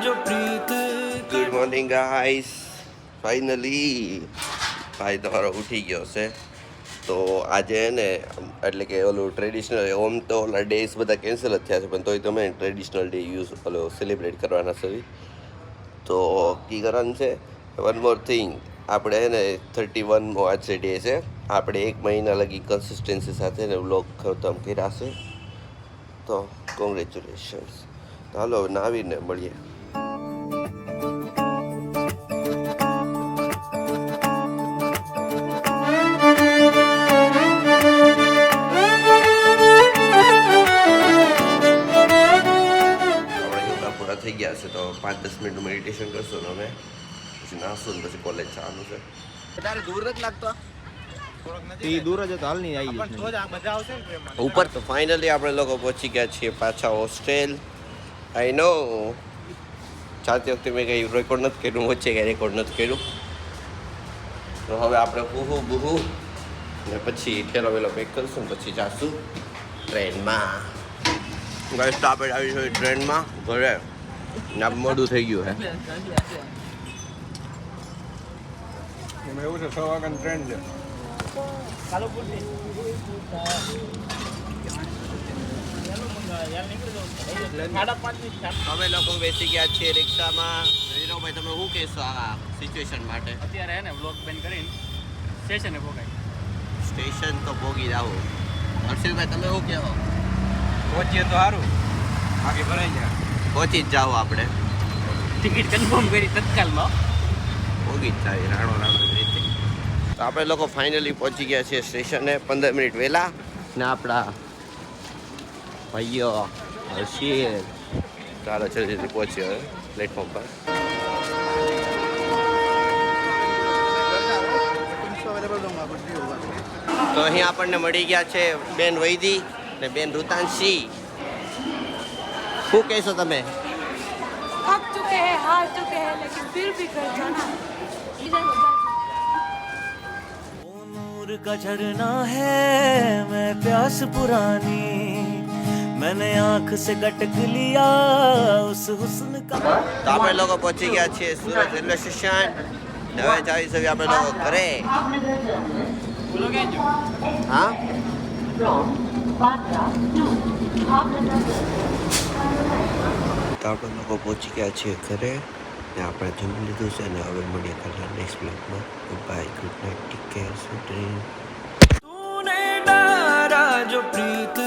Good morning guys, finally ભાઈ તમારો ઉઠી ગયો છે. તો આજે ને એટલે કે ઓલું ટ્રેડિશનલ ઓમ તો ઓલા ડેઝ બધા કેન્સલ જ થયા છે, પણ તોય તમે ટ્રેડિશનલ ડે ઓલો સેલિબ્રેટ કરવાના છે. તો કી કરવાનું છે વન મોર થિંગ, આપણે એને 31મો આજે ડે છે. આપણે 1 મહિના લગી કન્સિસ્ટન્સી સાથે ને વ્લોગ ખતમ કર્યા છે. તો કોંગ્રેચ્યુલેશન્સ. તો હાલો નાવીને મળીએ. થઈ ગયા છે તો 5-10 મિનિટનું મેડિટેશન કરશો ને અમે પછી નાશું ને પછી કોલેજ જવાનું છે. તારે દૂર નથી લાગતો? દૂર જ તો હાલ નહીં આવી ઉપર. તો ફાઇનલી આપણે લોકો પહોંચી ગયા છીએ પાછા હોસ્ટેલ. આઈ નો ચાલતી વખતે મેં કંઈ રેકોર્ડ નથી કર્યું, વચ્ચે કંઈ રેકોર્ડ નથી કર્યું. તો હવે આપણે બુહુ ને પછી ઠેલો વેલો પેક કરીશું ને પછી જાશું ટ્રેનમાં. ગાઈસ તો આપણે આવી છે ટ્રેનમાં ઘરે. ના મોડું થઈ ગયું હે. એમાં એવું છે 6 વાગ્યાની ટ્રેન છે. અમે લોકો બેસી ગયા છીએ રિક્ષામાં. નીરવભાઈ તમે શું કહેશો આ સિચ્યુએશન માટે? અત્યારે હે ને વ્લોગ બેન કરીને સ્ટેશને ભોગાય. સ્ટેશન તો ભોગી જાવ. હર્ષિલભાઈ તમે શું કહો? પહોંચીએ તો સારું, બાકી ભરાઈ જાય. પહોંચી જ જાઓ, આપણે ટિકિટ કન્ફર્મ કરી તત્કાલમાં ભોગી જ જાય રાણો રીતે. તો આપણે લોકો ફાઇનલી પહોંચી ગયા છીએ સ્ટેશને 15 મિનિટ વહેલા. ને આપણા ભાઈઓ હર્ષિલ ચાલો જલ્દી પહોંચ્યો હવે પ્લેટફોર્મ પર. તો અહીં આપણને મળી ગયા છે બેન વૈદી ને બેન ઋતાંશી. શું કહેશો તમે? थक चुके हैं, हार चुके हैं, लेकिन फिर भी कर जाना। नूर का झरना है मैं प्यास पुरानी मैंने आंख से कटक लिया उस हुस्न का. તો આપણે લોકો પહોંચી ગયા છીએ સુરત રેલવે સ્ટેશન. હવે ચાવી સવી આપણે લોકો ઘરે. હા તો આપણે લોકો પહોંચી ગયા છીએ ઘરે ને આપણે જમી લીધું છે ને હવે મળીએ કાલે નેક્સ્ટ બ્લોગમાં. Bye, good night, take care, sweet dream. तूने डारा जो प्रीत